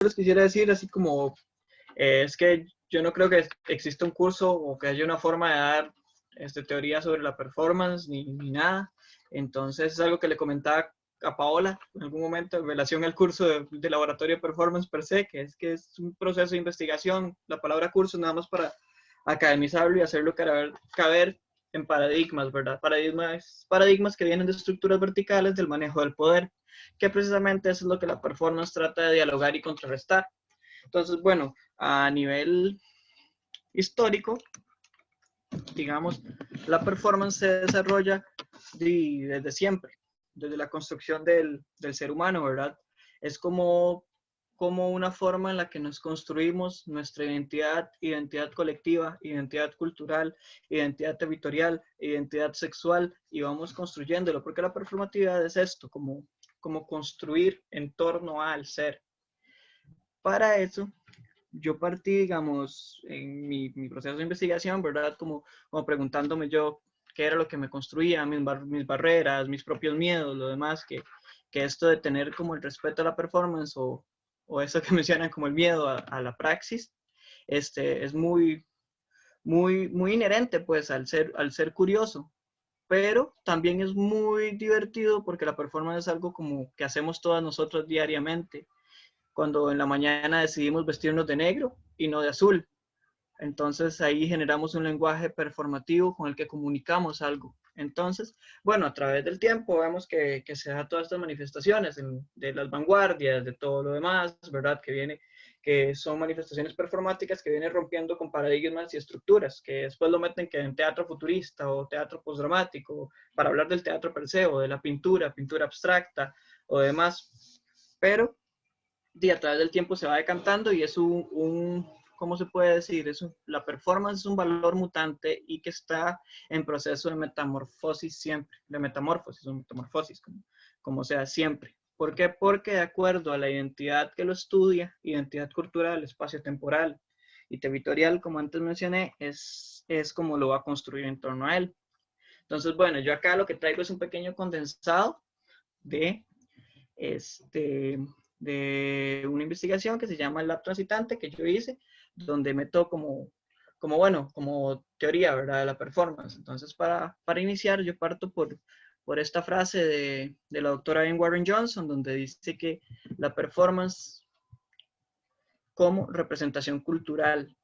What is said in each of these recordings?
les quisiera decir, así como, es que yo no creo que exista un curso o que haya una forma de dar teoría sobre la performance ni nada. Entonces es algo que le comentaba a Paola en algún momento en relación al curso de laboratorio de performance per se, que es un proceso de investigación. La palabra curso nada más para academizarlo y hacerlo caber en paradigmas, ¿verdad? Paradigmas que vienen de estructuras verticales del manejo del poder, que precisamente eso es lo que la performance trata de dialogar y contrarrestar. Entonces, bueno, a nivel histórico, digamos, la performance se desarrolla desde siempre, desde la construcción del ser humano, ¿verdad? Es como una forma en la que nos construimos nuestra identidad, identidad colectiva, identidad cultural, identidad territorial, identidad sexual, y vamos construyéndolo, porque la performatividad es esto, como construir en torno al ser. Para eso, yo partí, digamos, en mi proceso de investigación, ¿verdad? Como preguntándome yo qué era lo que me construía, mis barreras, mis propios miedos, lo demás, que esto de tener como el respeto a la performance o eso que mencionan como el miedo a la praxis, es muy inherente, pues, al ser curioso. Pero también es muy divertido porque la performance es algo como que hacemos todas nosotros diariamente cuando en la mañana decidimos vestirnos de negro y no de azul. Entonces ahí generamos un lenguaje performativo con el que comunicamos algo. Entonces, bueno, a través del tiempo vemos que se da todas estas manifestaciones de las vanguardias, de todo lo demás, ¿verdad? Que son manifestaciones performáticas que vienen rompiendo con paradigmas y estructuras, que después lo meten que en teatro futurista o teatro postdramático, para hablar del teatro per se o de la pintura abstracta o demás. Pero y a través del tiempo se va decantando y es ¿cómo se puede decir? La performance es un valor mutante y que está en proceso de metamorfosis siempre, de metamorfosis o metamorfosis, como sea siempre. ¿Por qué? Porque de acuerdo a la identidad que lo estudia, identidad cultural, espacio-temporal y territorial, como antes mencioné, es como lo va a construir en torno a él. Entonces, bueno, yo acá lo que traigo es un pequeño condensado de este, de una investigación que se llama el Lab Transitante que yo hice, donde meto como teoría, ¿verdad? De la performance. Entonces, para iniciar, yo parto por esta frase de la doctora Anne Warren Johnson, donde dice que la performance como representación cultural,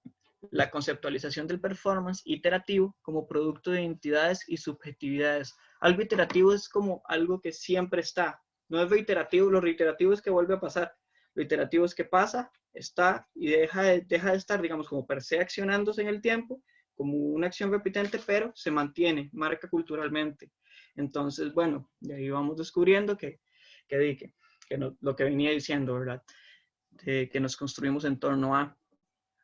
la conceptualización del performance iterativo como producto de identidades y subjetividades. Algo iterativo es como algo que siempre está. No es reiterativo, lo reiterativo es que vuelve a pasar. Lo iterativo es que pasa, está y deja de estar, digamos, como per se accionándose en el tiempo, como una acción repitente, pero se mantiene, marca culturalmente. Entonces, bueno, de ahí vamos descubriendo que no, lo que venía diciendo, ¿verdad? Que nos construimos en torno a.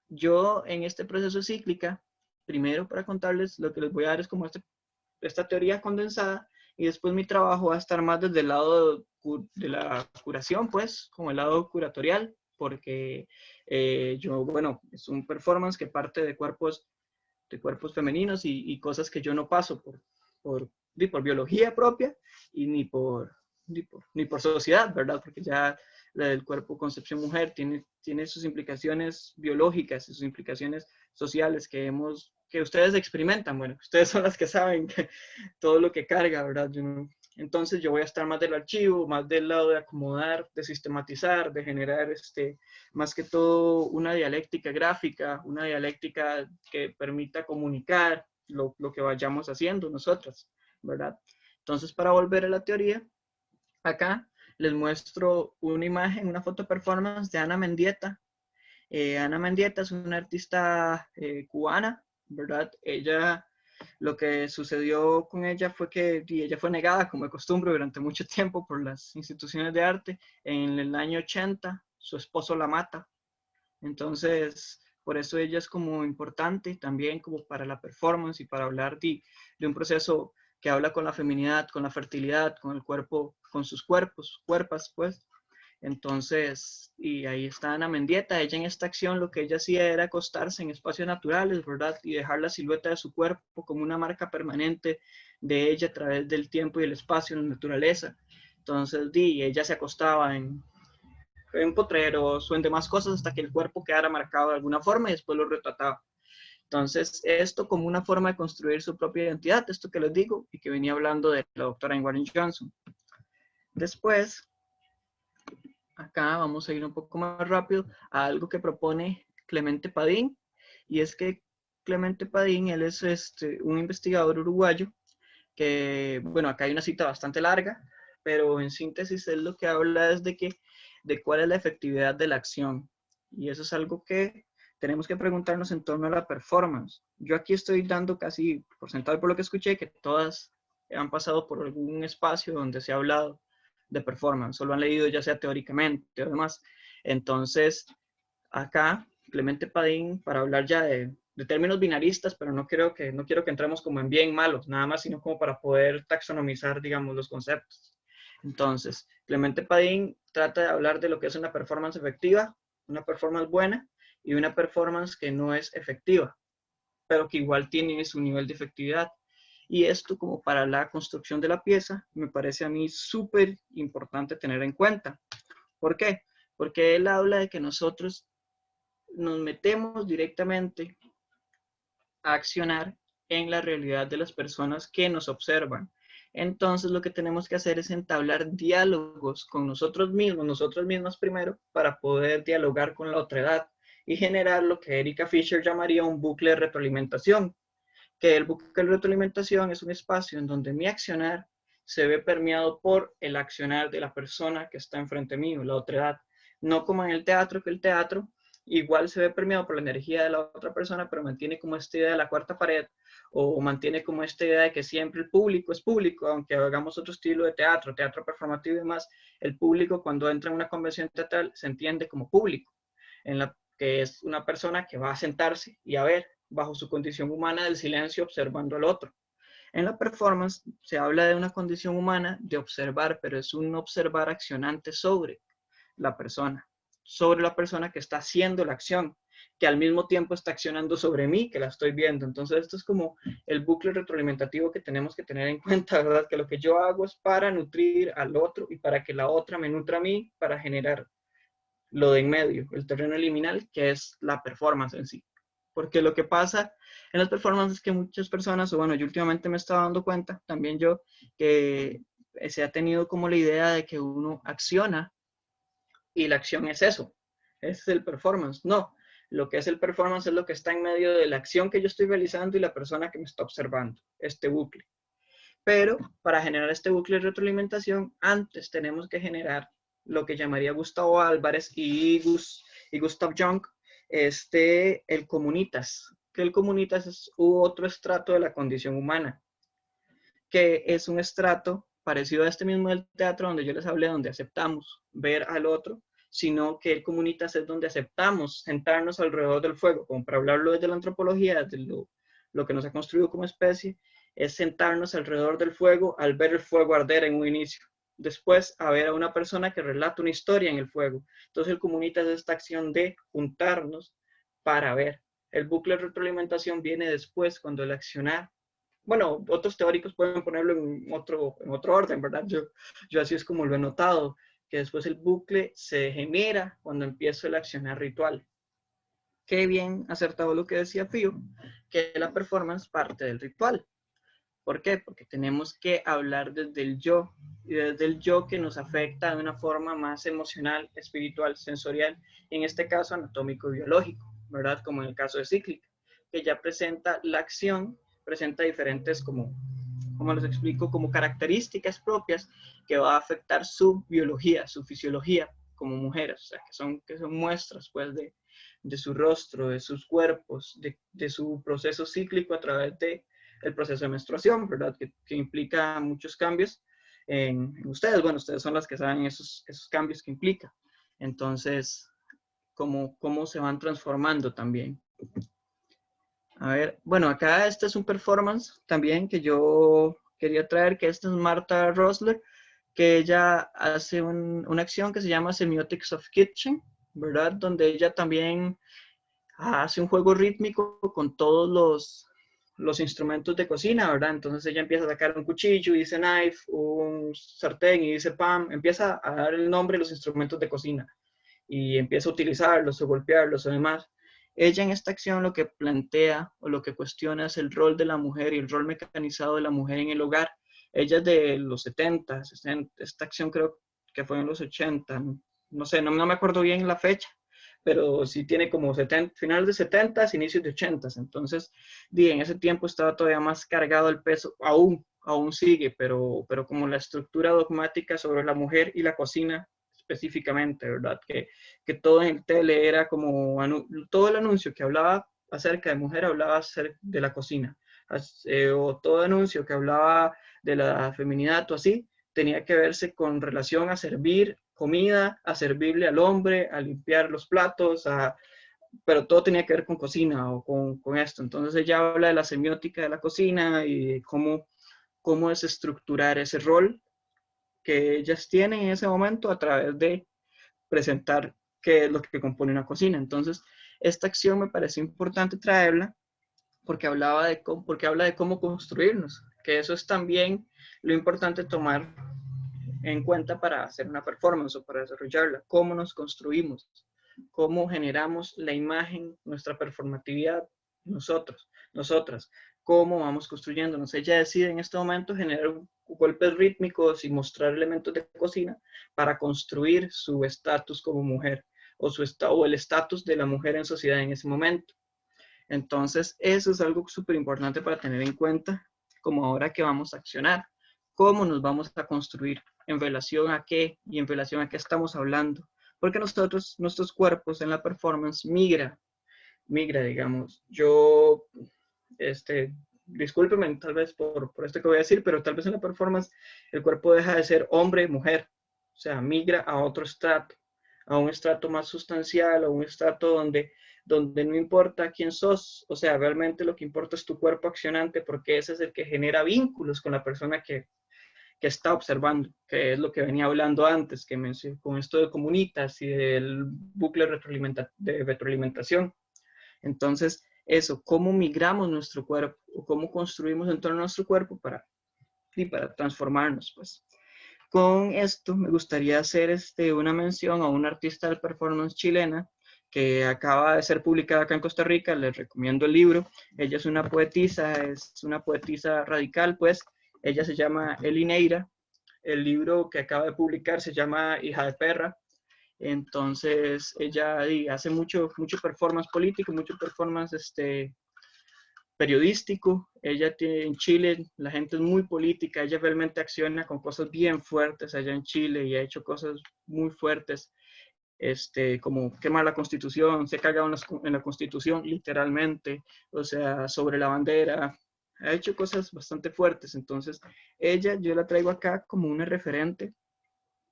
Yo en este proceso cíclica, primero para contarles lo que les voy a dar es como esta teoría condensada y después mi trabajo va a estar más desde el lado de la curación, pues, como el lado curatorial, porque bueno, es un performance que parte de cuerpos femeninos y cosas que yo no paso por biología propia y ni por sociedad, ¿verdad? Porque ya la del cuerpo concepción mujer tiene sus implicaciones biológicas y sus implicaciones sociales que ustedes experimentan, bueno, ustedes son las que saben todo lo que carga, ¿verdad? Entonces yo voy a estar más del archivo, más del lado de acomodar, de sistematizar, de generar más que todo una dialéctica gráfica, una dialéctica que permita comunicar lo que vayamos haciendo nosotros, ¿verdad? Entonces, para volver a la teoría, acá les muestro una imagen, una foto performance de Ana Mendieta. Ana Mendieta es una artista cubana, ¿verdad? Lo que sucedió con ella fue que ella fue negada, como de costumbre, durante mucho tiempo por las instituciones de arte. En el año 80, su esposo la mata. Entonces, por eso ella es como importante también como para la performance y para hablar de un proceso que habla con la feminidad, con la fertilidad, con el cuerpo, con sus cuerpas, pues. Entonces, y ahí está Ana Mendieta, ella en esta acción lo que ella hacía era acostarse en espacios naturales, ¿verdad? Y dejar la silueta de su cuerpo como una marca permanente de ella a través del tiempo y el espacio en la naturaleza. Entonces, ella se acostaba en potreros o en demás cosas hasta que el cuerpo quedara marcado de alguna forma y después lo retrataba. Entonces, esto como una forma de construir su propia identidad, esto que les digo y que venía hablando de la doctora Warren Johnson. Después, acá vamos a ir un poco más rápido a algo que propone Clemente Padín, y es que Clemente Padín, él es un investigador uruguayo que, bueno, acá hay una cita bastante larga, pero en síntesis él lo que habla es de cuál es la efectividad de la acción. Y eso es algo que tenemos que preguntarnos en torno a la performance. Yo aquí estoy dando casi porcentaje por lo que escuché, que todas han pasado por algún espacio donde se ha hablado de performance, o lo han leído ya sea teóricamente o demás. Entonces, acá, Clemente Padín, para hablar ya de términos binaristas, pero no quiero que entremos como en bien malos, nada más, sino como para poder taxonomizar, digamos, los conceptos. Entonces, Clemente Padín trata de hablar de lo que es una performance efectiva, una performance buena y una performance que no es efectiva, pero que igual tiene su nivel de efectividad. Y esto como para la construcción de la pieza me parece a mí súper importante tener en cuenta. ¿Por qué? Porque él habla de que nosotros nos metemos directamente a accionar en la realidad de las personas que nos observan. Entonces lo que tenemos que hacer es entablar diálogos con nosotros mismas primero, para poder dialogar con la otra edad y generar lo que Erika Fisher llamaría un bucle de retroalimentación, que el bucle de retroalimentación es un espacio en donde mi accionar se ve permeado por el accionar de la persona que está enfrente mío, la otra edad. No como en el teatro, que el teatro igual se ve permeado por la energía de la otra persona, pero mantiene como esta idea de la cuarta pared, o mantiene como esta idea de que siempre el público es público, aunque hagamos otro estilo de teatro, teatro performativo y demás, el público cuando entra en una convención teatral se entiende como público, en la que es una persona que va a sentarse y a ver, bajo su condición humana del silencio, observando al otro. En la performance se habla de una condición humana de observar, pero es un observar accionante sobre la persona que está haciendo la acción, que al mismo tiempo está accionando sobre mí, que la estoy viendo. Entonces esto es como el bucle retroalimentativo que tenemos que tener en cuenta, ¿verdad? Que lo que yo hago es para nutrir al otro y para que la otra me nutra a mí, para generar lo de en medio, el terreno liminal, que es la performance en sí. Porque lo que pasa en las performances es que muchas personas, o bueno, yo últimamente me estaba dando cuenta, también yo, que se ha tenido como la idea de que uno acciona y la acción es eso, es el performance. No, lo que es el performance es lo que está en medio de la acción que yo estoy realizando y la persona que me está observando, este bucle. Pero para generar este bucle de retroalimentación, antes tenemos que generar lo que llamaría Gustavo Álvarez y Gustav Jung, el comunitas, que el comunitas es otro estrato de la condición humana, que es un estrato parecido a este mismo del teatro donde yo les hablé, donde aceptamos ver al otro, sino que el comunitas es donde aceptamos sentarnos alrededor del fuego, como para hablarlo desde la antropología, desde lo que nos ha construido como especie, es sentarnos alrededor del fuego al ver el fuego arder en un inicio. Después, a ver a una persona que relata una historia en el fuego. Entonces, el comunitas es esta acción de juntarnos para ver. El bucle de retroalimentación viene después, cuando el accionar, bueno, otros teóricos pueden ponerlo en otro orden, ¿verdad? Yo así es como lo he notado, que después el bucle se genera cuando empiezo el accionar ritual. Qué bien acertado lo que decía Fío, que la performance parte del ritual. ¿Por qué? Porque tenemos que hablar desde el yo, y desde el yo que nos afecta de una forma más emocional, espiritual, sensorial, y en este caso anatómico y biológico, ¿verdad? Como en el caso de Cíclica, que ya presenta la acción, presenta diferentes como les explico, como características propias que va a afectar su biología, su fisiología como mujeres, o sea, que son muestras pues de su rostro, de sus cuerpos, de su proceso cíclico a través de el proceso de menstruación, ¿verdad? Que implica muchos cambios en ustedes. Bueno, ustedes son las que saben esos cambios que implica. Entonces, cómo se van transformando también. A ver, bueno, acá este es un performance también que yo quería traer, que esta es Marta Rosler, que ella hace una acción que se llama Semiotics of Kitchen, ¿verdad? Donde ella también hace un juego rítmico con todos los instrumentos de cocina, ¿verdad? Entonces ella empieza a sacar un cuchillo y dice knife, un sartén y dice pan, empieza a dar el nombre de los instrumentos de cocina. y empieza a utilizarlos o golpearlos o demás. Ella en esta acción lo que plantea o lo que cuestiona es el rol de la mujer y el rol mecanizado de la mujer en el hogar. Ella es de los 70, 60, esta acción creo que fue en los 80, no sé, no me acuerdo bien la fecha, pero sí tiene como 70, finales de 70, inicios de 80. Entonces, en ese tiempo estaba todavía más cargado el peso, aún sigue, pero como la estructura dogmática sobre la mujer y la cocina específicamente, ¿verdad? Que todo en el tele era como, todo el anuncio que hablaba acerca de mujer hablaba acerca de la cocina, o todo anuncio que hablaba de la feminidad o así, tenía que verse con relación a servir comida, a servirle al hombre, a limpiar los platos, pero todo tenía que ver con cocina o con esto. Entonces ella habla de la semiótica de la cocina y cómo es estructurar ese rol que ellas tienen en ese momento a través de presentar qué es lo que compone una cocina. Entonces, esta acción me pareció importante traerla porque porque habla de cómo construirnos, que eso es también lo importante tomar en cuenta para hacer una performance o para desarrollarla, cómo nos construimos, cómo generamos la imagen, nuestra performatividad, nosotras, cómo vamos construyéndonos. Ella decide en este momento generar golpes rítmicos y mostrar elementos de cocina para construir su estatus como mujer o el estatus de la mujer en sociedad en ese momento. Entonces, eso es algo súper importante para tener en cuenta como ahora que vamos a accionar. ¿Cómo nos vamos a construir? ¿En relación a qué? ¿Y en relación a qué estamos hablando? Porque nuestros cuerpos en la performance migra, digamos. Discúlpeme tal vez por esto que voy a decir, pero tal vez en la performance el cuerpo deja de ser hombre, mujer. O sea, migra a otro estrato, a un estrato más sustancial, a un estrato donde no importa quién sos, o sea, realmente lo que importa es tu cuerpo accionante, porque ese es el que genera vínculos con la persona que está observando, que es lo que venía hablando antes, con esto de comunitas y del bucle de retroalimentación. Entonces, eso, cómo migramos nuestro cuerpo, o cómo construimos en torno a nuestro cuerpo para transformarnos, pues. Con esto me gustaría hacer una mención a una artista de performance chilena que acaba de ser publicada acá en Costa Rica. Les recomiendo el libro. Ella es una poetisa radical, pues. Ella se llama Eli Neira. El libro que acaba de publicar se llama Hija de Perra. Entonces, ella hace mucho performance político, mucho performance periodístico. Ella tiene en Chile, la gente es muy política, ella realmente acciona con cosas bien fuertes allá en Chile y ha hecho cosas muy fuertes, como quemar la Constitución, se ha cagado en la Constitución literalmente, o sea, sobre la bandera, ha hecho cosas bastante fuertes. Entonces, yo la traigo acá como una referente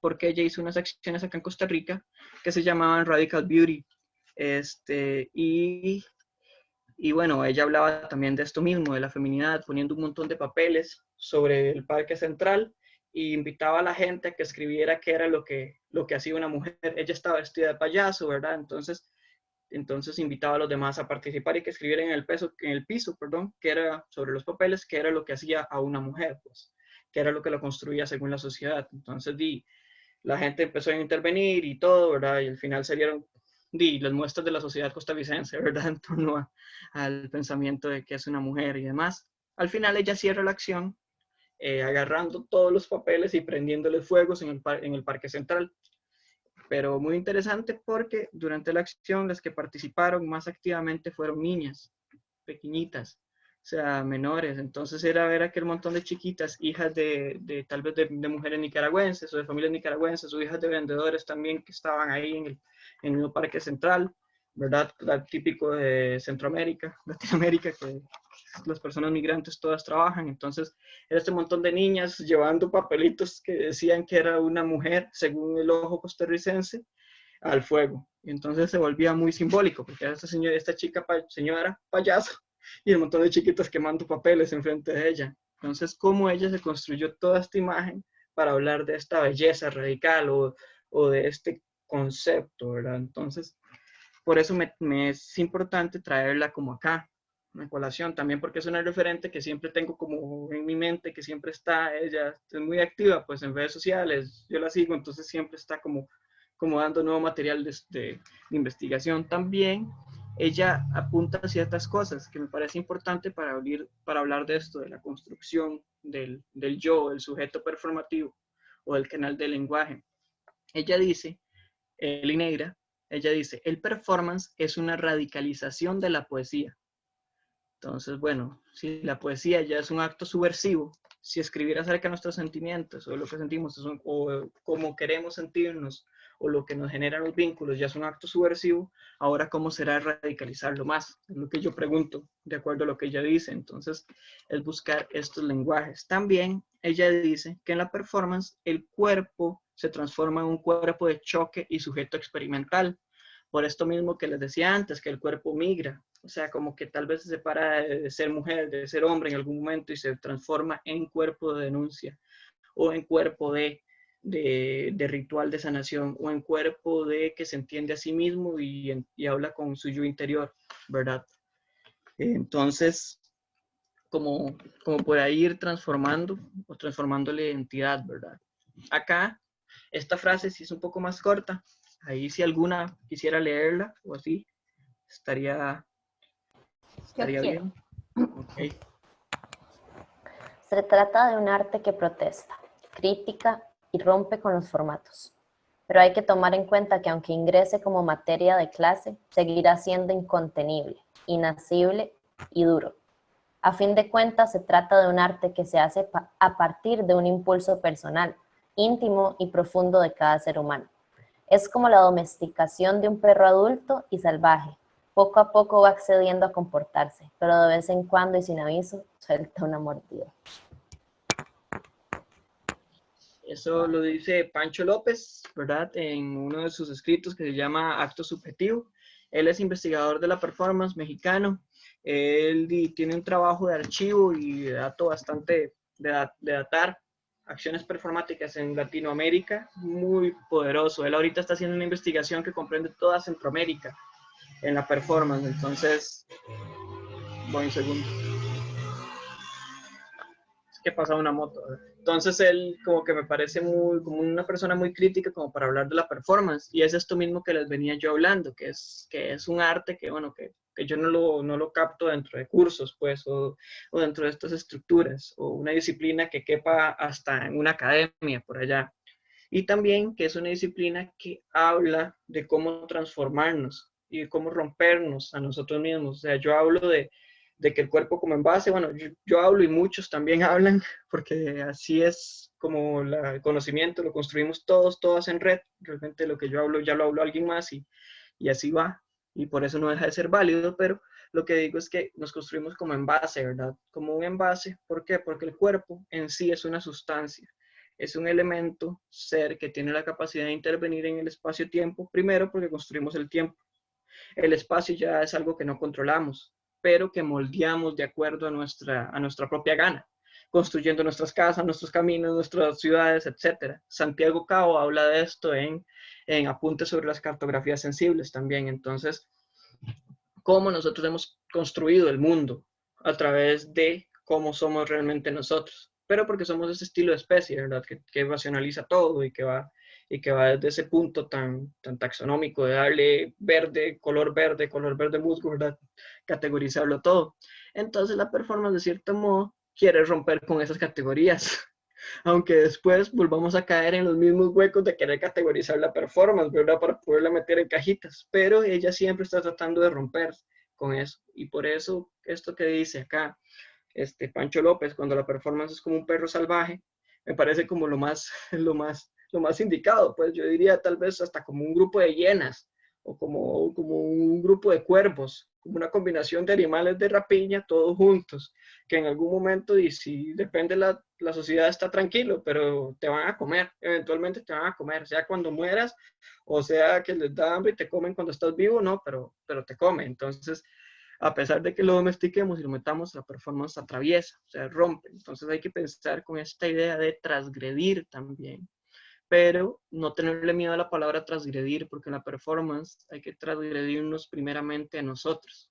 porque ella hizo unas acciones acá en Costa Rica que se llamaban Radical Beauty. Este, y y bueno, ella hablaba también de esto mismo, de la feminidad, poniendo un montón de papeles sobre el Parque Central e invitaba a la gente a que escribiera qué era lo que hacía una mujer. Ella estaba vestida de payaso, ¿verdad? Entonces invitaba a los demás a participar y que escribieran en el piso, perdón, que era sobre los papeles, qué era lo que hacía a una mujer, pues, qué era lo que la construía según la sociedad. Entonces, la gente empezó a intervenir y todo, ¿verdad? Y al final salieron las muestras de la sociedad costarricense, ¿verdad? En torno al pensamiento de que es una mujer y demás. Al final ella cierra la acción agarrando todos los papeles y prendiéndole fuegos en el Parque Central. Pero muy interesante porque durante la acción las que participaron más activamente fueron niñas, pequeñitas, o sea, menores. Entonces era ver aquel montón de chiquitas, hijas tal vez de mujeres nicaragüenses o de familias nicaragüenses o hijas de vendedores también que estaban ahí en el Parque Central, ¿verdad? Típico de Centroamérica, Latinoamérica, que las personas migrantes todas trabajan. Entonces era este montón de niñas llevando papelitos que decían que era una mujer, según el ojo costarricense, al fuego. Y entonces se volvía muy simbólico, porque era esta chica, señora payaso, y un montón de chiquitas quemando papeles enfrente de ella. Entonces, cómo ella se construyó toda esta imagen para hablar de esta belleza radical o de este concepto, ¿verdad? Entonces, por eso me es importante traerla como acá, una colación, también porque es una referente que siempre tengo como en mi mente, que siempre está, ella es muy activa pues en redes sociales, yo la sigo, entonces siempre está como como dando nuevo material de investigación. También ella apunta a ciertas cosas que me parece importante para hablar de esto, de la construcción del yo, del sujeto performativo o del canal del lenguaje. Ella dice, Lineira, ella dice, el performance es una radicalización de la poesía. Entonces, bueno, si la poesía ya es un acto subversivo, si escribir acerca de nuestros sentimientos o lo que sentimos o cómo queremos sentirnos o lo que nos generan los vínculos ya es un acto subversivo, ahora ¿cómo será radicalizarlo más? Es lo que yo pregunto, de acuerdo a lo que ella dice. Entonces, es buscar estos lenguajes. También ella dice que en la performance el cuerpo se transforma en un cuerpo de choque y sujeto experimental. Por esto mismo que les decía antes, que el cuerpo migra, o sea, como que tal vez se separa de ser mujer, de ser hombre en algún momento y se transforma en cuerpo de denuncia o en cuerpo de ritual de sanación o en cuerpo de que se entiende a sí mismo y habla con su yo interior, ¿verdad? Entonces, como puede ir transformando o transformando la identidad, ¿verdad? Acá, esta frase sí es un poco más corta. Ahí si alguna quisiera leerla o así, estaría Yo quiero. bien. Okay. Se trata de un arte que protesta, critica y rompe con los formatos. Pero hay que tomar en cuenta que aunque ingrese como materia de clase, seguirá siendo incontenible, inasible y duro. A fin de cuentas, se trata de un arte que se hace a partir de un impulso personal, íntimo y profundo de cada ser humano. Es como la domesticación de un perro adulto y salvaje. Poco a poco va accediendo a comportarse, pero de vez en cuando y sin aviso, suelta una mordida. Eso lo dice Pancho López, ¿verdad? En uno de sus escritos que se llama Acto Subjetivo. Él es investigador de la performance mexicano. Él tiene un trabajo de archivo y de dato bastante, de datar acciones performáticas en Latinoamérica muy poderoso. Él ahorita está haciendo una investigación que comprende toda Centroamérica en la performance. Entonces, voy un segundo. Es que pasa una moto. Entonces él como que me parece como una persona muy crítica como para hablar de la performance. Y es esto mismo que les venía yo hablando, que es un arte que, bueno, que yo no lo capto dentro de cursos, pues, o dentro de estas estructuras, o una disciplina que quepa hasta en una academia por allá. Y también que es una disciplina que habla de cómo transformarnos y de cómo rompernos a nosotros mismos. O sea, yo hablo de que el cuerpo como envase, bueno, yo hablo y muchos también hablan, porque así es como el conocimiento, lo construimos todas en red. Realmente lo que yo hablo ya lo habló alguien más y así va. Y por eso no deja de ser válido, pero lo que digo es que nos construimos como envase, ¿verdad? Como un envase. ¿Por qué? Porque el cuerpo en sí es una sustancia. Es un elemento, ser, que tiene la capacidad de intervenir en el espacio-tiempo, primero porque construimos el tiempo. El espacio ya es algo que no controlamos, pero que moldeamos de acuerdo a nuestra propia gana, construyendo nuestras casas, nuestros caminos, nuestras ciudades, etc. Santiago Cabo habla de esto en Apuntes sobre las cartografías sensibles también. Entonces, cómo nosotros hemos construido el mundo a través de cómo somos realmente nosotros, pero porque somos ese estilo de especie, ¿verdad? Que racionaliza todo y que va desde ese punto tan taxonómico de darle color verde musgo, ¿verdad? Categorizarlo todo. Entonces la performance, de cierto modo, quiere romper con esas categorías, aunque después volvamos a caer en los mismos huecos de querer categorizar la performance, ¿verdad? Para poderla meter en cajitas, pero ella siempre está tratando de romper con eso, y por eso esto que dice acá Pancho López, cuando la performance es como un perro salvaje, me parece como lo más indicado, pues yo diría tal vez hasta como un grupo de hienas, o como un grupo de cuervos, como una combinación de animales de rapiña, todos juntos, que en algún momento, y si depende la sociedad está tranquilo, pero te van a comer, eventualmente te van a comer, sea cuando mueras, o sea que les da hambre y te comen cuando estás vivo, no, pero te comen. Entonces, a pesar de que lo domestiquemos y lo metamos, la performance atraviesa, o sea, rompe. Entonces hay que pensar con esta idea de transgredir también, pero no tenerle miedo a la palabra transgredir, porque en la performance hay que transgredirnos primeramente a nosotros,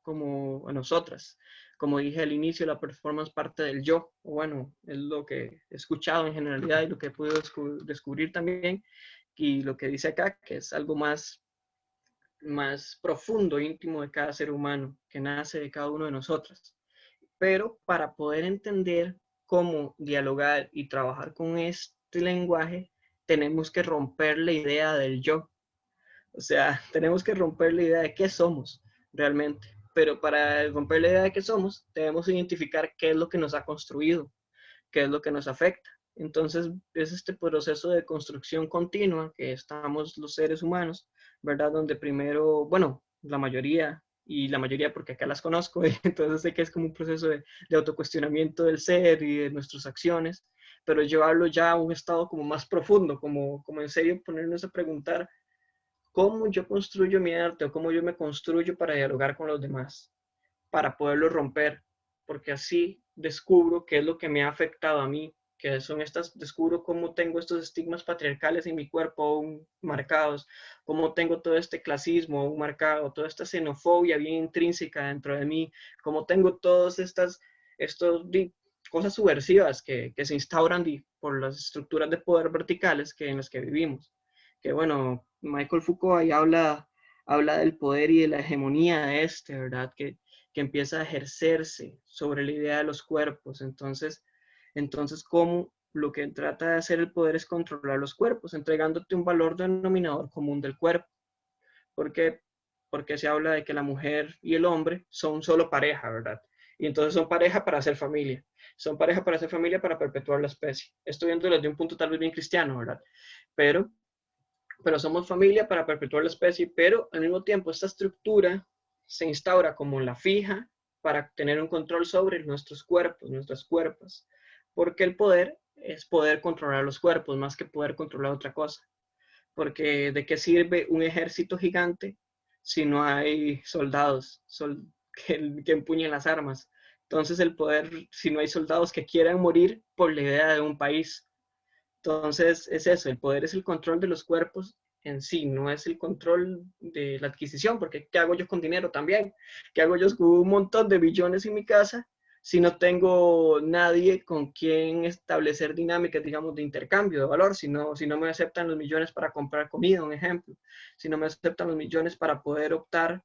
como a nosotras. Como dije al inicio, la performance parte del yo, o bueno, es lo que he escuchado en generalidad y lo que he podido descubrir también, y lo que dice acá, que es algo más profundo, íntimo de cada ser humano, que nace de cada uno de nosotros. Pero para poder entender cómo dialogar y trabajar con este lenguaje, tenemos que romper la idea del yo. O sea, tenemos que romper la idea de qué somos realmente. Pero para romper la idea de qué somos, debemos identificar qué es lo que nos ha construido, qué es lo que nos afecta. Entonces, es este proceso de construcción continua que estamos los seres humanos, ¿verdad? Donde primero, bueno, la mayoría porque acá las conozco, entonces sé que es como un proceso de autocuestionamiento del ser y de nuestras acciones, pero llevarlo ya a un estado como más profundo, como en serio ponernos a preguntar cómo yo construyo mi arte o cómo yo me construyo para dialogar con los demás, para poderlo romper, porque así descubro qué es lo que me ha afectado a mí, que son descubro cómo tengo estos estigmas patriarcales en mi cuerpo aún marcados, cómo tengo todo este clasismo aún marcado, toda esta xenofobia bien intrínseca dentro de mí, cómo tengo todas estos cosas subversivas que se instauran por las estructuras de poder verticales en las que vivimos. Que bueno, Michael Foucault ahí habla del poder y de la hegemonía de ¿verdad? Que empieza a ejercerse sobre la idea de los cuerpos. Entonces ¿cómo lo que trata de hacer el poder es controlar los cuerpos, entregándote un valor denominador común del cuerpo? ¿Por qué? Porque se habla de que la mujer y el hombre son solo pareja, ¿verdad? Y entonces son pareja para hacer familia. Son pareja para hacer familia para perpetuar la especie. Estoy viéndolo desde un punto tal vez bien cristiano, ¿verdad? Pero pero somos familia para perpetuar la especie, pero al mismo tiempo esta estructura se instaura como la fija para tener un control sobre nuestros cuerpos, nuestras cuerpos, porque el poder es poder controlar los cuerpos más que poder controlar otra cosa, porque ¿de qué sirve un ejército gigante si no hay soldados que empuñen las armas? Entonces el poder, si no hay soldados que quieran morir por la idea de un país, entonces, es eso, el poder es el control de los cuerpos en sí, no es el control de la adquisición, porque ¿qué hago yo con dinero también? ¿Qué hago yo con un montón de billones en mi casa si no tengo nadie con quien establecer dinámicas, digamos, de intercambio de valor? Si no me aceptan los millones para comprar comida, un ejemplo, si no me aceptan los millones para poder optar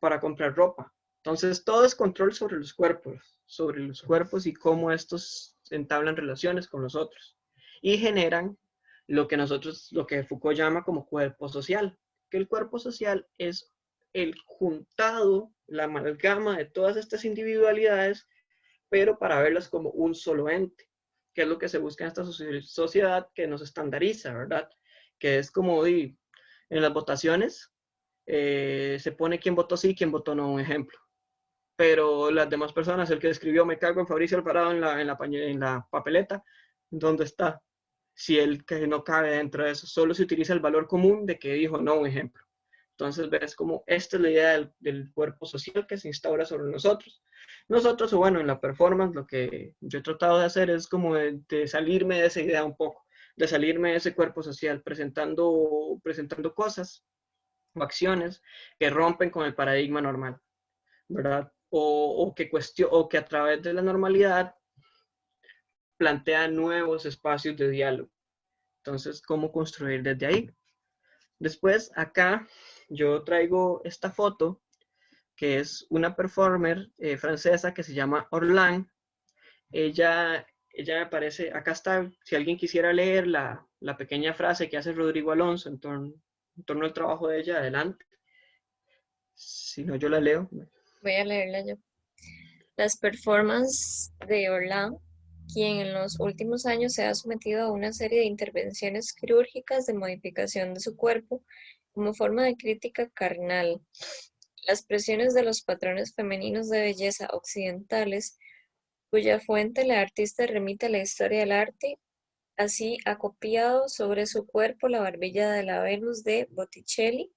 para comprar ropa. Entonces, todo es control sobre los cuerpos y cómo estos entablan relaciones con los otros y generan lo que Foucault llama como cuerpo social, que el cuerpo social es el juntado, la amalgama de todas estas individualidades, pero para verlas como un solo ente, que es lo que se busca en esta sociedad que nos estandariza, ¿verdad? Que es como en las votaciones, se pone quién votó sí, quién votó no, un ejemplo. Pero las demás personas, el que escribió me cago en Fabricio Alvarado en la papeleta, ¿dónde está? Si el que no cabe dentro de eso, solo se utiliza el valor común de que dijo no, un ejemplo. Entonces ves como esta es la idea del cuerpo social que se instaura sobre nosotros. Nosotros, o bueno, en la performance, lo que yo he tratado de hacer es como de salirme de esa idea un poco, de salirme de ese cuerpo social, presentando cosas o acciones que rompen con el paradigma normal, ¿verdad? O que a través de la normalidad plantea nuevos espacios de diálogo. Entonces, ¿cómo construir desde ahí? Después, acá yo traigo esta foto, que es una performer francesa que se llama Orlan. Ella me parece, acá está, si alguien quisiera leer la pequeña frase que hace Rodrigo Alonso en torno al trabajo de ella, adelante. Si no, yo la leo. Voy a leerla yo. Las performances de Orlan, quien en los últimos años se ha sometido a una serie de intervenciones quirúrgicas de modificación de su cuerpo como forma de crítica carnal. Las presiones de los patrones femeninos de belleza occidentales, cuya fuente la artista remite a la historia del arte, así ha copiado sobre su cuerpo la barbilla de la Venus de Botticelli,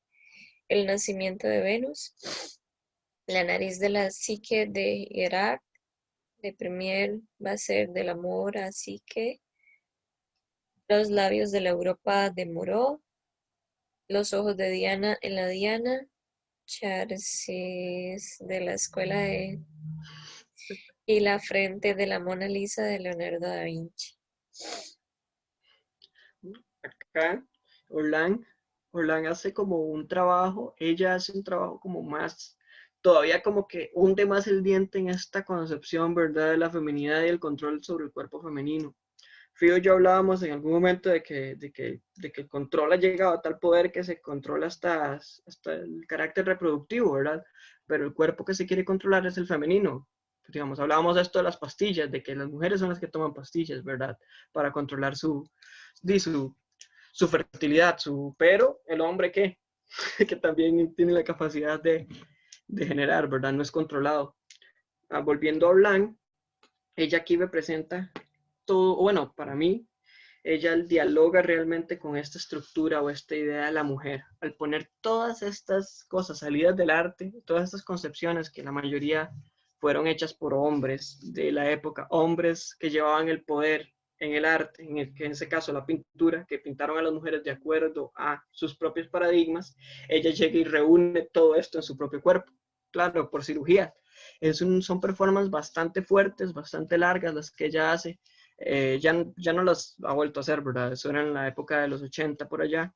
el nacimiento de Venus, la nariz de la Psique de Gerard, de Premier va a ser del amor, así que los labios de la Europa de Moreau, los ojos de Diana en la Diana, Charces de la escuela de y la frente de la Mona Lisa de Leonardo da Vinci. Acá Orlan, Orlan hace como un trabajo, ella hace un trabajo como más, todavía como que hunde más el diente en esta concepción, ¿verdad? De la feminidad y el control sobre el cuerpo femenino. Fío y yo hablábamos en algún momento de que el control ha llegado a tal poder que se controla hasta el carácter reproductivo, ¿verdad? Pero el cuerpo que se quiere controlar es el femenino. Digamos, hablábamos de esto de las pastillas, de que las mujeres son las que toman pastillas, ¿verdad? Para controlar su fertilidad, pero el hombre, ¿qué? Que también tiene la capacidad de generar, ¿verdad? No es controlado. Volviendo a Orlan, ella aquí representa todo, bueno, para mí, ella dialoga realmente con esta estructura o esta idea de la mujer, al poner todas estas cosas salidas del arte, todas estas concepciones que la mayoría fueron hechas por hombres de la época, hombres que llevaban el poder en el arte, que en ese caso la pintura, que pintaron a las mujeres de acuerdo a sus propios paradigmas, ella llega y reúne todo esto en su propio cuerpo, claro, por cirugía. Son performances bastante fuertes, bastante largas las que ella hace, ya no las ha vuelto a hacer, ¿verdad? Eso era en la época de los 80 por allá.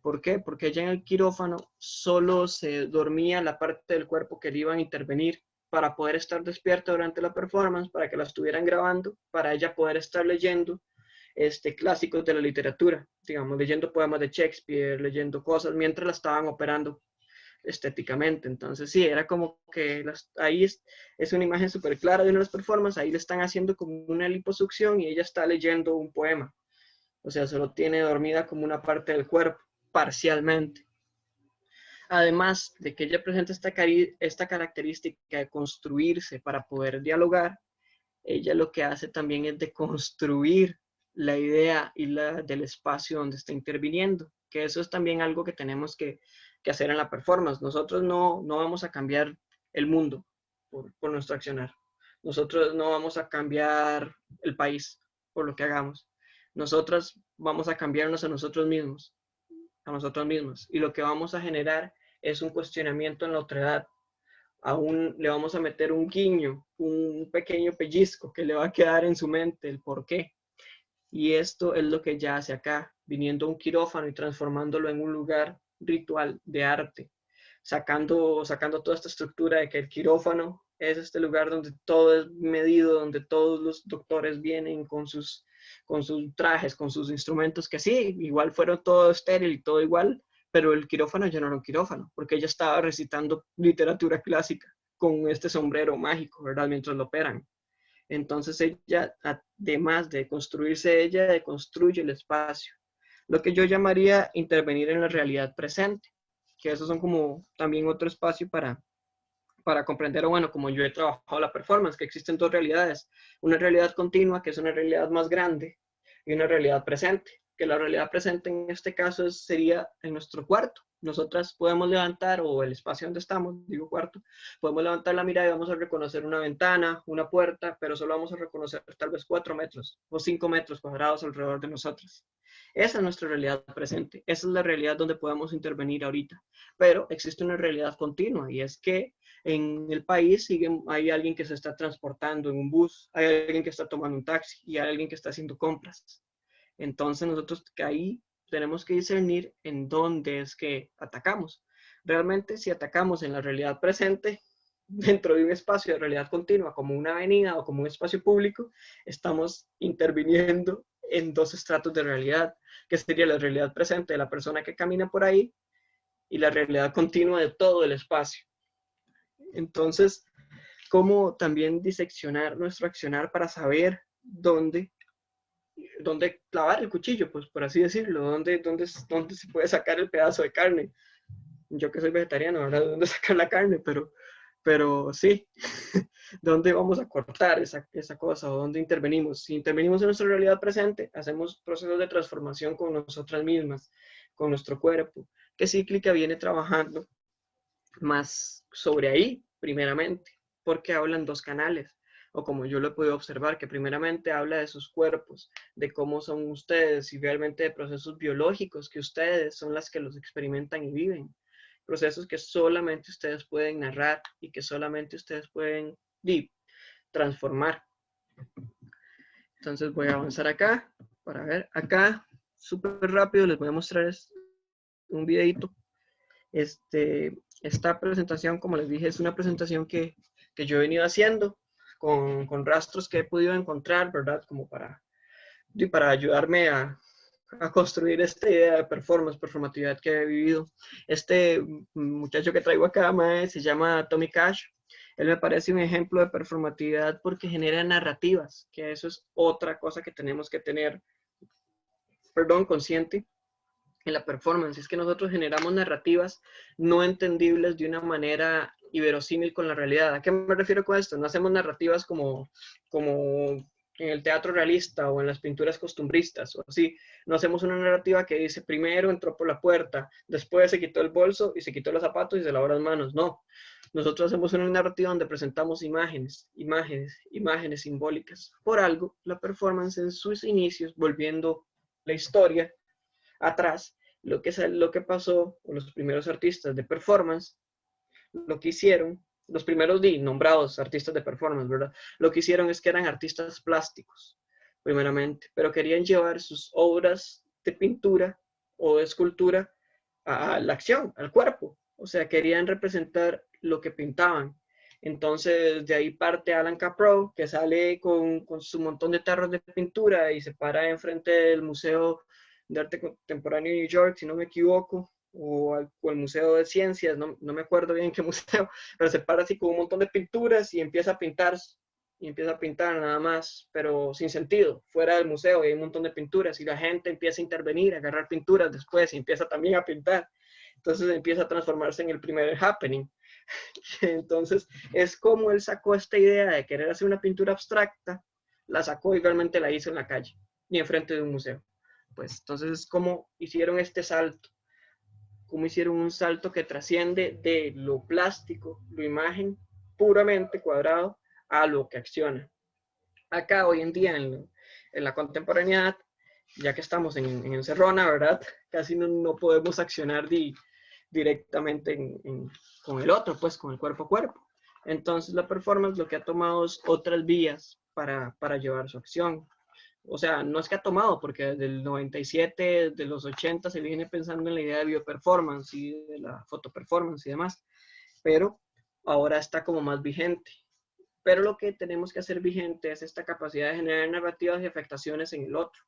¿Por qué? Porque ella en el quirófano solo se dormía la parte del cuerpo que le iban a intervenir para poder estar despierta durante la performance, para que la estuvieran grabando, para ella poder estar leyendo clásicos de la literatura, digamos, leyendo poemas de Shakespeare, leyendo cosas, mientras la estaban operando estéticamente. Entonces, sí, era como que ahí es una imagen súper clara de una de las performances, ahí le están haciendo como una liposucción y ella está leyendo un poema. O sea, solo tiene dormida como una parte del cuerpo, parcialmente. Además de que ella presenta esta característica de construirse para poder dialogar, ella lo que hace también es de construir la idea del espacio donde está interviniendo, que eso es también algo que tenemos que hacer en la performance. Nosotros no vamos a cambiar el mundo por nuestro accionar. Nosotros no vamos a cambiar el país por lo que hagamos. Nosotros vamos a cambiarnos a nosotros mismos. Y lo que vamos a generar es un cuestionamiento en la otredad. Aún le vamos a meter un guiño, un pequeño pellizco que le va a quedar en su mente el por qué. Y esto es lo que ella hace acá, viniendo a un quirófano y transformándolo en un lugar ritual de arte, sacando toda esta estructura de que el quirófano es este lugar donde todo es medido, donde todos los doctores vienen con sus trajes, con sus instrumentos, que sí, igual fueron todo estéril y todo igual, pero el quirófano ya no era un quirófano, porque ella estaba recitando literatura clásica con este sombrero mágico, ¿verdad? Mientras lo operan. Entonces ella, además de construirse ella, deconstruye el espacio. Lo que yo llamaría intervenir en la realidad presente, que esos son como también otro espacio para comprender, o bueno, como yo he trabajado la performance, que existen dos realidades. Una realidad continua, que es una realidad más grande, y una realidad presente, que la realidad presente en este caso sería en nuestro cuarto. Nosotras podemos levantar, o el espacio donde estamos, digo cuarto, podemos levantar la mirada y vamos a reconocer una ventana, una puerta, pero solo vamos a reconocer tal vez 4 metros o 5 metros cuadrados alrededor de nosotros. Esa es nuestra realidad presente, esa es la realidad donde podemos intervenir ahorita, pero existe una realidad continua y es que en el país hay alguien que se está transportando en un bus, hay alguien que está tomando un taxi y hay alguien que está haciendo compras. Entonces nosotros ahí tenemos que discernir en dónde es que atacamos. Realmente si atacamos en la realidad presente, dentro de un espacio de realidad continua, como una avenida o como un espacio público, estamos interviniendo en dos estratos de realidad, que sería la realidad presente de la persona que camina por ahí y la realidad continua de todo el espacio. Entonces, ¿cómo también diseccionar nuestro accionar para saber dónde clavar el cuchillo, pues por así decirlo, dónde se puede sacar el pedazo de carne? Yo que soy vegetariano, ¿verdad? ¿Dónde sacar la carne? Pero sí, ¿dónde vamos a cortar esa cosa o dónde intervenimos? Si intervenimos en nuestra realidad presente, hacemos procesos de transformación con nosotras mismas, con nuestro cuerpo, que Cíclica viene trabajando más sobre ahí, primeramente, porque hablan dos canales, o como yo lo he podido observar, que primeramente habla de sus cuerpos, de cómo son ustedes y realmente de procesos biológicos que ustedes son las que los experimentan y viven, procesos que solamente ustedes pueden narrar y que solamente ustedes pueden transformar. Entonces voy a avanzar acá para ver acá. súper rápido les voy a mostrar un videito. Esta presentación, como les dije, es una presentación que yo he venido haciendo con rastros que he podido encontrar, ¿verdad? Como para ayudarme a construir esta idea de performatividad que he vivido. Este muchacho que traigo acá, mae, se llama Tommy Cash. Él me parece un ejemplo de performatividad porque genera narrativas, que eso es otra cosa que tenemos que tener, consciente en la performance. Es que nosotros generamos narrativas no entendibles de una manera inverosímil con la realidad. ¿A qué me refiero con esto? No hacemos narrativas como en el teatro realista o en las pinturas costumbristas o así. No hacemos una narrativa que dice primero entró por la puerta, después se quitó el bolso y se quitó los zapatos y se lavó las manos. No. Nosotros hacemos una narrativa donde presentamos imágenes simbólicas. Por algo, la performance en sus inicios, volviendo la historia atrás, lo que pasó con los primeros artistas de performance, lo que hicieron, los primeros nombrados artistas de performance, ¿verdad? Lo que hicieron es que eran artistas plásticos, primeramente, pero querían llevar sus obras de pintura o de escultura a la acción, al cuerpo. O sea, querían representar lo que pintaban. Entonces, de ahí parte Alan Caprow, que sale con su montón de tarros de pintura y se para enfrente del Museo de Arte Contemporáneo de New York, si no me equivoco, o el Museo de Ciencias, no me acuerdo bien qué museo, pero se para así con un montón de pinturas y empieza a pintar nada más, pero sin sentido, fuera del museo, y hay un montón de pinturas y la gente empieza a intervenir, a agarrar pinturas después y empieza también a pintar. Entonces empieza a transformarse en el primer happening. Entonces es como él sacó esta idea de querer hacer una pintura abstracta, la sacó y realmente la hizo en la calle, ni enfrente de un museo. Pues entonces es como hicieron este salto, como hicieron un salto que trasciende de lo plástico, lo imagen puramente cuadrado, a lo que acciona. Acá hoy en día, en la contemporaneidad, ya que estamos en encerrona, ¿verdad? Casi no podemos accionar directamente con el otro, pues con el cuerpo a cuerpo. Entonces la performance lo que ha tomado es otras vías para llevar su acción. O sea, no es que ha tomado, porque desde el 97, de los 80 se viene pensando en la idea de bioperformance y de la fotoperformance y demás, pero ahora está como más vigente. Pero lo que tenemos que hacer vigente es esta capacidad de generar narrativas y afectaciones en el otro.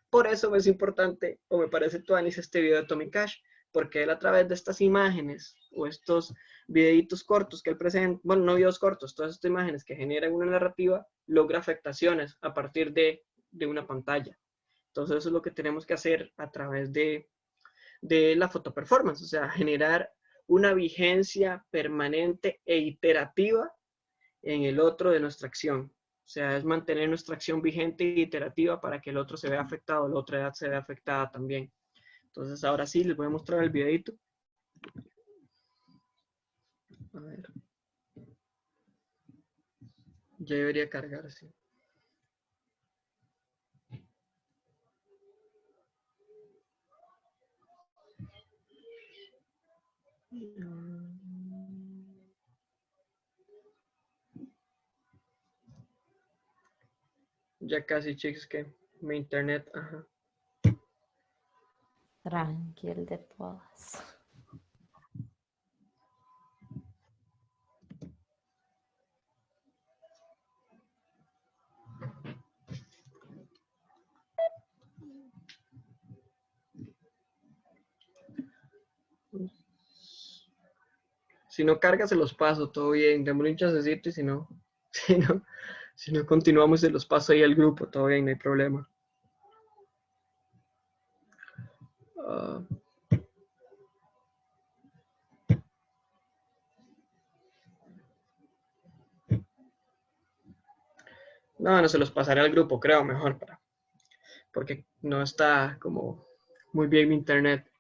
Por eso es importante, o me parece tuanis, este video de Tommy Cash, porque él a través de estas imágenes o estos videitos cortos que él presenta, bueno, no videos cortos, todas estas imágenes que generan una narrativa, logra afectaciones a partir de una pantalla. Entonces eso es lo que tenemos que hacer a través de la fotoperformance, o sea, generar una vigencia permanente e iterativa en el otro de nuestra acción. O sea, es mantener nuestra acción vigente e iterativa para que el otro se vea afectado, la otra edad se vea afectada también. Entonces, ahora sí, les voy a mostrar el videito. A ver. Ya debería cargar, sí. Ya casi, chicos, que mi internet, ajá. Tranquil de todas. Si no carga, se los paso, todo bien. Démosle un chancecito y si no, si no continuamos, se los paso ahí al grupo, todo bien, no hay problema. No se los pasaré al grupo, creo, mejor, porque no está como muy bien mi internet.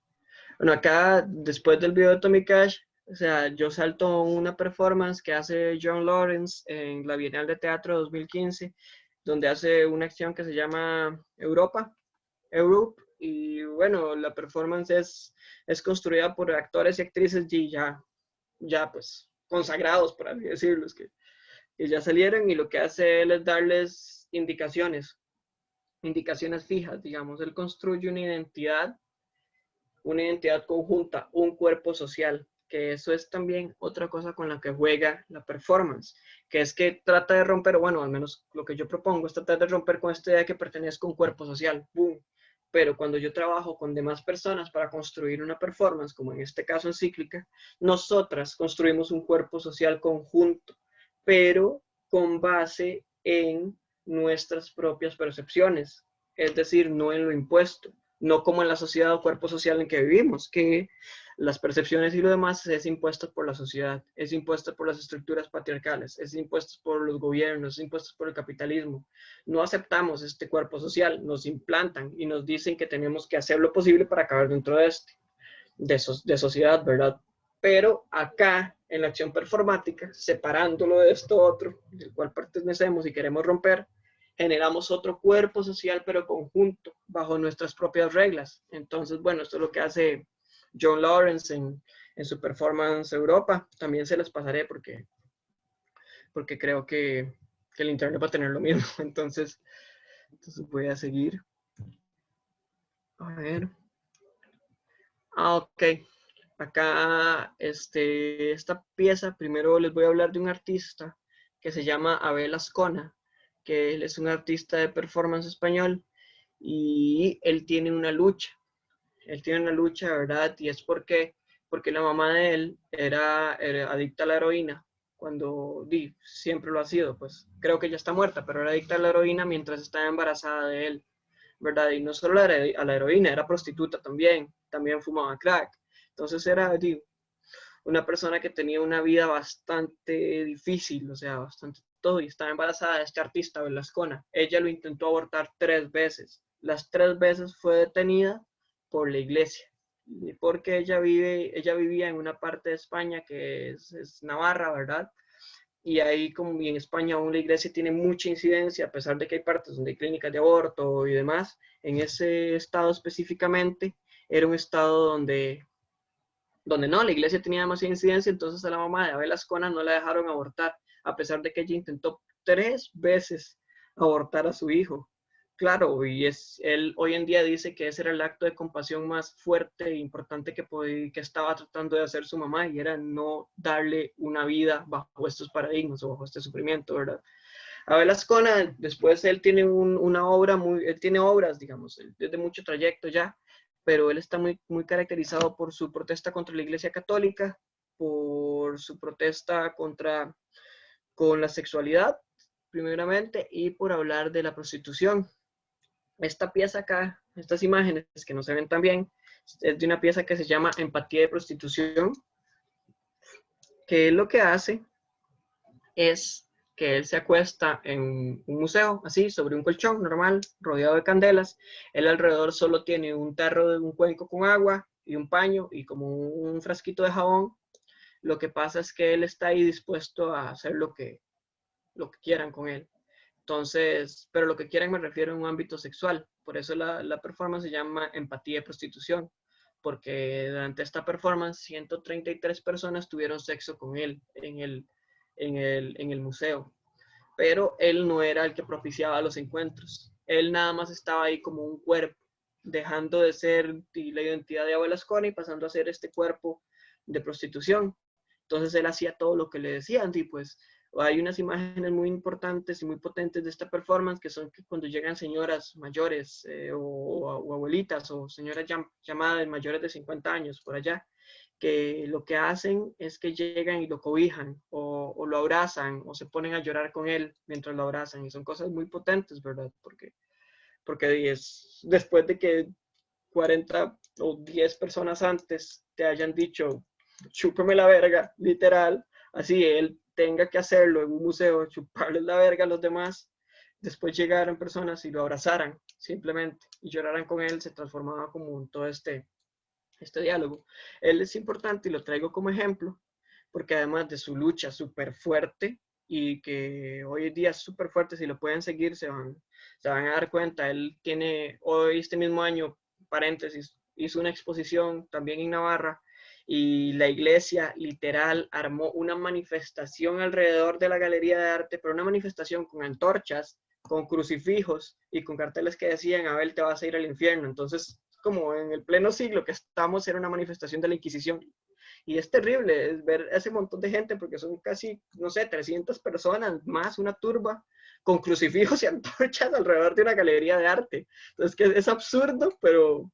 Bueno, acá, después del video de Tommy Cash, o sea, yo salto una performance que hace John Lawrence en la Bienal de Teatro 2015, donde hace una acción que se llama Europe, y bueno, la performance es construida por actores y actrices ya pues consagrados, por así decirlo, que ya salieron, y lo que hace él es darles indicaciones indicaciones fijas, digamos. Él construye una identidad conjunta, un cuerpo social, que eso es también otra cosa con la que juega la performance, que es que trata de romper, bueno, al menos lo que yo propongo es tratar de romper con esta idea de que pertenezco a un cuerpo social, ¡boom! Pero cuando yo trabajo con demás personas para construir una performance, como en este caso en Cíclica, nosotras construimos un cuerpo social conjunto, pero con base en nuestras propias percepciones, es decir, no en lo impuesto, no como en la sociedad o cuerpo social en que vivimos, que las percepciones y lo demás es impuesto por la sociedad, es impuesto por las estructuras patriarcales, es impuesto por los gobiernos, es impuesto por el capitalismo. No aceptamos este cuerpo social, nos implantan y nos dicen que tenemos que hacer lo posible para acabar dentro de de sociedad, ¿verdad? Pero acá, en la acción performática, separándolo de esto otro, del cual pertenecemos y queremos romper, generamos otro cuerpo social, pero conjunto, bajo nuestras propias reglas. Entonces, bueno, esto es lo que hace John Lawrence en su performance Europa. También se las pasaré porque creo que el internet va a tener lo mismo. Entonces voy a seguir. A ver. Ok. Acá, esta pieza, primero les voy a hablar de un artista que se llama Abel Azcona, que él es un artista de performance español y él tiene una lucha. Él tiene una lucha, ¿verdad? Y es porque la mamá de él era adicta a la heroína, cuando siempre lo ha sido, pues creo que ya está muerta, pero era adicta a la heroína mientras estaba embarazada de él, ¿verdad? Y no solo a la heroína, era prostituta también fumaba crack. Entonces era una persona que tenía una vida bastante difícil, o sea, bastante todo, y estaba embarazada de este artista, Velascona. Ella lo intentó abortar 3 veces. Las 3 veces fue detenida por la iglesia, porque ella vivía en una parte de España que es Navarra, ¿verdad? Y ahí, como en España aún la iglesia tiene mucha incidencia, a pesar de que hay partes donde hay clínicas de aborto y demás, en ese estado específicamente, era un estado donde no, la iglesia tenía demasiada incidencia, entonces a la mamá de Abel Azcona no la dejaron abortar, a pesar de que ella intentó 3 veces abortar a su hijo. Claro, y él hoy en día dice que ese era el acto de compasión más fuerte e importante que estaba tratando de hacer su mamá, y era no darle una vida bajo estos paradigmas o bajo este sufrimiento, ¿verdad? Abel Azcona, después él tiene él tiene obras, digamos, desde mucho trayecto ya, pero él está muy caracterizado por su protesta contra la Iglesia Católica, por su protesta con la sexualidad, primeramente, y por hablar de la prostitución. Esta pieza acá, estas imágenes que no se ven tan bien, es de una pieza que se llama Empatía de Prostitución, que lo que hace es que él se acuesta en un museo, así, sobre un colchón normal, rodeado de candelas. Él alrededor solo tiene un tarro de un cuenco con agua y un paño y como un frasquito de jabón. Lo que pasa es que él está ahí dispuesto a hacer lo que quieran con él. Entonces, pero lo que quieran me refiero a un ámbito sexual. Por eso la performance se llama Empatía de Prostitución, porque durante esta performance 133 personas tuvieron sexo con él en el museo, pero él no era el que propiciaba los encuentros. Él nada más estaba ahí como un cuerpo, dejando de ser la identidad de Abel Azcona y pasando a ser este cuerpo de prostitución. Entonces él hacía todo lo que le decían, y pues hay unas imágenes muy importantes y muy potentes de esta performance, que son que cuando llegan señoras mayores o abuelitas o señoras llamadas mayores de 50 años por allá, que lo que hacen es que llegan y lo cobijan o lo abrazan o se ponen a llorar con él mientras lo abrazan, y son cosas muy potentes, ¿verdad? Porque después de que 40 o 10 personas antes te hayan dicho, chúpeme la verga, literal, así él tenga que hacerlo en un museo, chuparles la verga a los demás, después llegaran personas y lo abrazaran simplemente y lloraran con él, se transformaba como en todo este diálogo. Él es importante y lo traigo como ejemplo, porque además de su lucha súper fuerte, y que hoy en día es súper fuerte, si lo pueden seguir se van a dar cuenta. Él tiene hoy, este mismo año, paréntesis, hizo una exposición también en Navarra, y la iglesia literal armó una manifestación alrededor de la galería de arte, pero una manifestación con antorchas, con crucifijos y con carteles que decían, Abel, te vas a ir al infierno. Entonces, como en el pleno siglo que estamos, era una manifestación de la Inquisición. Y es terrible es ver ese montón de gente, porque son casi, no sé, 300 personas, más una turba, con crucifijos y antorchas alrededor de una galería de arte. Entonces, que es absurdo, pero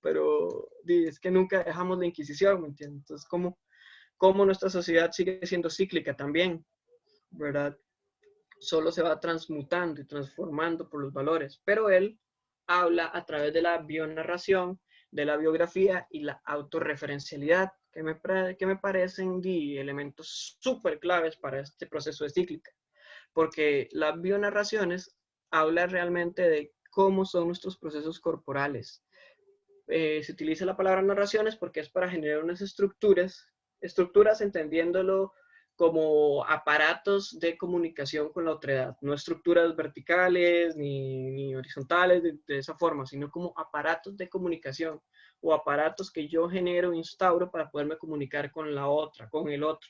es que nunca dejamos la Inquisición, ¿me entiendes? Entonces, cómo nuestra sociedad sigue siendo cíclica también, ¿verdad? Solo se va transmutando y transformando por los valores, pero él habla a través de la bionarración, de la biografía y la autorreferencialidad, que me parecen elementos súper claves para este proceso de cíclica, porque las bionarraciones habla realmente de cómo son nuestros procesos corporales. Se utiliza la palabra narraciones porque es para generar unas estructuras entendiéndolo como aparatos de comunicación con la otredad, no estructuras verticales ni horizontales de esa forma, sino como aparatos de comunicación o aparatos que yo genero, instauro para poderme comunicar con la otra, con el otro.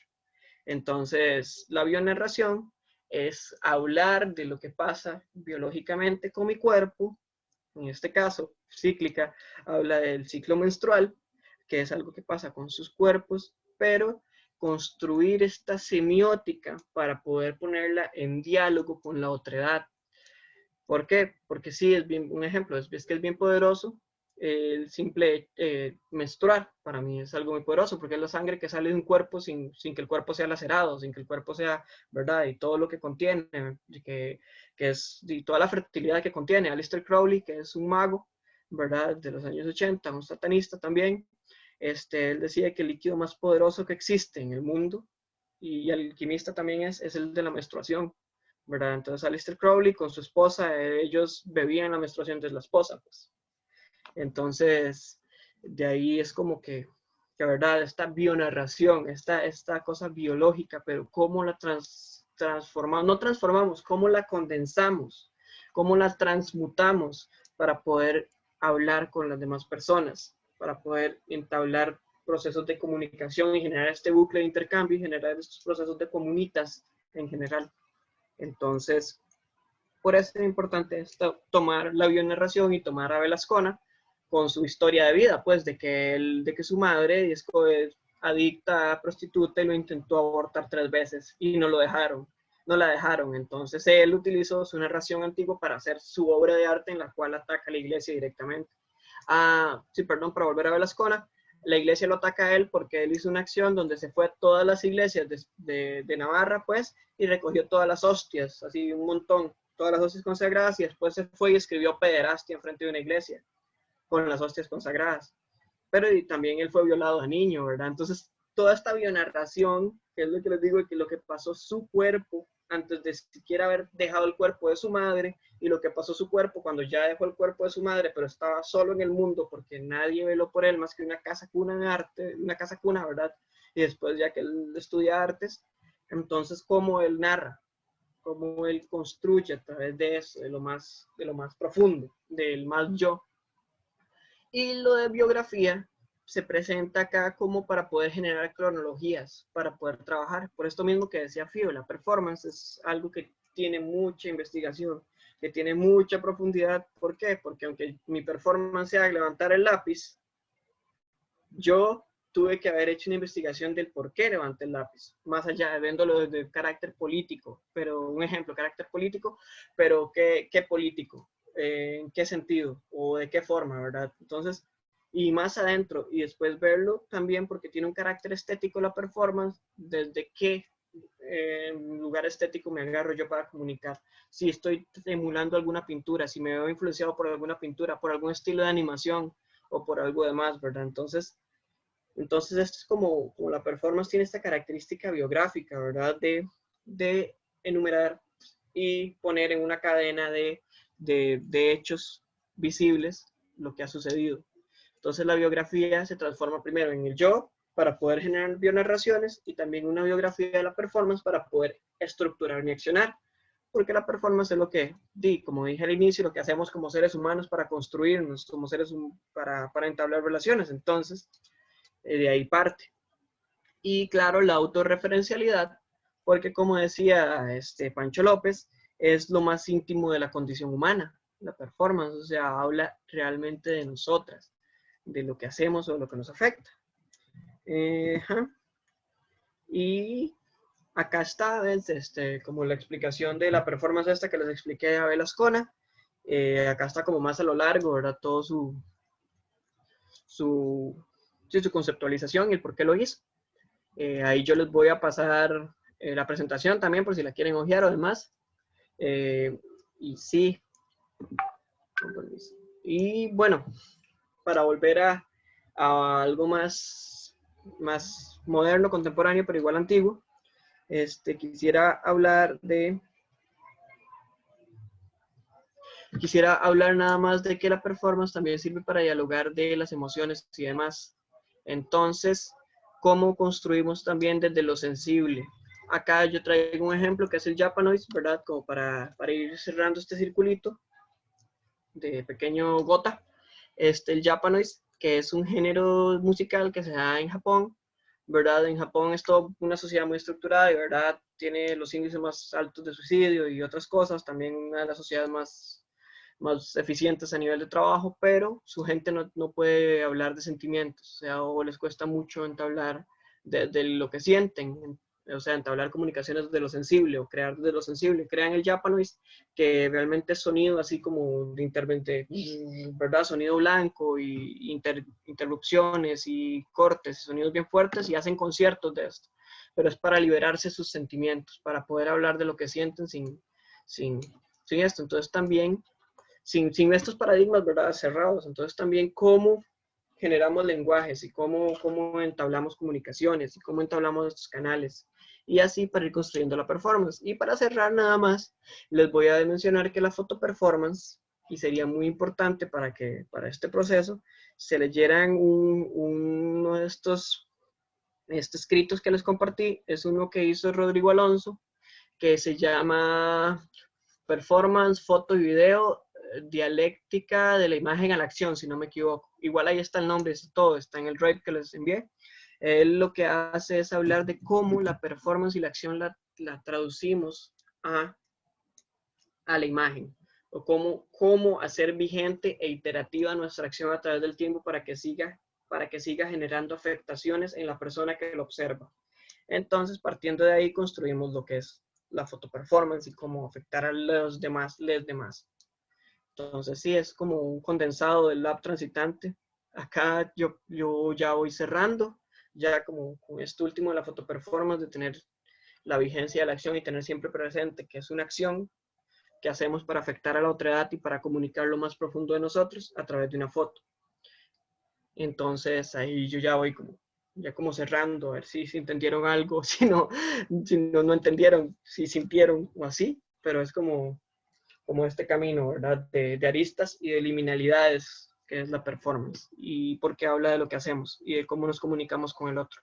Entonces, la bionarración es hablar de lo que pasa biológicamente con mi cuerpo, en este caso, cíclica, habla del ciclo menstrual, que es algo que pasa con sus cuerpos, pero construir esta semiótica para poder ponerla en diálogo con la otredad. ¿Por qué? Porque sí, es bien, un ejemplo, es que es bien poderoso el simple menstruar, para mí es algo muy poderoso, porque es la sangre que sale de un cuerpo sin que el cuerpo sea lacerado, sin que el cuerpo sea, ¿verdad? Y todo lo que contiene, que es y toda la fertilidad que contiene. Aleister Crowley, que es un mago, ¿verdad? De los años 80, un satanista también, él decía que el líquido más poderoso que existe en el mundo, y alquimista también es el de la menstruación, ¿verdad? Entonces Aleister Crowley con su esposa, ellos bebían la menstruación de la esposa, pues. Entonces, de ahí es como que verdad, esta bionarración, esta cosa biológica, pero cómo la transformamos, no transformamos, cómo la condensamos, cómo la transmutamos para poder hablar con las demás personas, para poder entablar procesos de comunicación y generar este bucle de intercambio y generar estos procesos de comunitas en general. Entonces, por eso es importante tomar la bionarración y tomar a Abel Azcona con su historia de vida, pues, de que su madre es adicta, prostituta, y lo intentó abortar 3 veces y no la dejaron. Entonces él utilizó su narración antigua para hacer su obra de arte en la cual ataca a la iglesia directamente. Sí, perdón, para volver a Abel Azcona, la iglesia lo ataca a él porque él hizo una acción donde se fue a todas las iglesias de Navarra, pues, y recogió todas las hostias, así un montón, todas las hostias consagradas, y después se fue y escribió pederastia enfrente de una iglesia con las hostias consagradas. Pero también él fue violado a niño, ¿verdad? Entonces, toda esta bionarración, que es lo que les digo, que lo que pasó su cuerpo antes de siquiera haber dejado el cuerpo de su madre, y lo que pasó su cuerpo cuando ya dejó el cuerpo de su madre, pero estaba solo en el mundo porque nadie veló por él más que una casa cuna de arte, una casa cuna, ¿verdad? Y después ya que él estudia artes, entonces cómo él narra, cómo él construye a través de eso, de lo más profundo, del más yo. Y lo de biografía se presenta acá como para poder generar cronologías, para poder trabajar. Por esto mismo que decía Fio, la performance es algo que tiene mucha investigación, que tiene mucha profundidad. ¿Por qué? Porque aunque mi performance sea levantar el lápiz, yo tuve que haber hecho una investigación del por qué levanté el lápiz, más allá de viéndolo desde el carácter político. Pero un ejemplo, carácter político, pero ¿qué político? ¿En qué sentido? ¿O de qué forma, verdad? Entonces, y más adentro, y después verlo también porque tiene un carácter estético la performance, desde qué lugar estético me agarro yo para comunicar. Si estoy emulando alguna pintura, si me veo influenciado por alguna pintura, por algún estilo de animación o por algo demás, ¿verdad? Entonces esto es como la performance tiene esta característica biográfica, ¿verdad? De enumerar y poner en una cadena de hechos visibles lo que ha sucedido. Entonces la biografía se transforma primero en el yo para poder generar bionarraciones, y también una biografía de la performance para poder estructurar mi accionar. Porque la performance es lo que, como dije al inicio, lo que hacemos como seres humanos para construirnos, como seres para entablar relaciones. Entonces, de ahí parte. Y claro, la autorreferencialidad, porque como decía Pancho López, es lo más íntimo de la condición humana, la performance, o sea, habla realmente de nosotras, de lo que hacemos o de lo que nos afecta. Y acá está, ¿ves? Como la explicación de la performance esta que les expliqué a Abel Ascona. Acá está como más a lo largo, ¿verdad? Todo su conceptualización y el por qué lo hizo. Ahí yo les voy a pasar la presentación también por si la quieren hojear o demás. Y sí. Y bueno, para volver a algo más moderno, contemporáneo, pero igual antiguo, quisiera hablar nada más de que la performance también sirve para dialogar de las emociones y demás. Entonces, ¿cómo construimos también desde lo sensible? Acá yo traigo un ejemplo que es el Japanoise, ¿verdad? Como para ir cerrando este circulito de pequeño gota. El Japanoise, que es un género musical que se da en Japón, ¿verdad? En Japón es toda una sociedad muy estructurada y, ¿verdad? Tiene los índices más altos de suicidio y otras cosas, también una de las sociedades más eficientes a nivel de trabajo, pero su gente no puede hablar de sentimientos, o sea, o les cuesta mucho entablar de lo que sienten, o sea, entablar comunicaciones de lo sensible o crear de lo sensible. Crean el Japanoise, que realmente es sonido así como de intervente, ¿verdad? Sonido blanco y interrupciones y cortes, sonidos bien fuertes, y hacen conciertos de esto, pero es para liberarse sus sentimientos, para poder hablar de lo que sienten sin esto. Entonces también sin estos paradigmas, ¿verdad? Cerrados. Entonces también cómo generamos lenguajes y cómo entablamos comunicaciones y cómo entablamos estos canales. Y así para ir construyendo la performance. Y para cerrar nada más, les voy a mencionar que la foto performance, y sería muy importante para este proceso, se leyeran uno de estos escritos que les compartí, es uno que hizo Rodrigo Alonso, que se llama Performance, Foto y Video, Dialéctica de la Imagen a la Acción, si no me equivoco. Igual ahí está el nombre, todo está en el drive que les envié. Él lo que hace es hablar de cómo la performance y la acción la traducimos a la imagen, o cómo hacer vigente e iterativa nuestra acción a través del tiempo para que siga generando afectaciones en la persona que lo observa. Entonces, partiendo de ahí, construimos lo que es la foto performance y cómo afectar a los demás. Entonces, sí, es como un condensado del lab transitante. Acá yo ya voy cerrando, ya como con esto último de la foto performance, de tener la vigencia de la acción y tener siempre presente que es una acción que hacemos para afectar a la otra edad y para comunicar lo más profundo de nosotros a través de una foto. Entonces, ahí yo ya voy como cerrando, a ver si entendieron algo, si no entendieron, si sintieron o así, pero es como este camino, ¿verdad? De aristas y de liminalidades, que es la performance, y porque habla de lo que hacemos y de cómo nos comunicamos con el otro.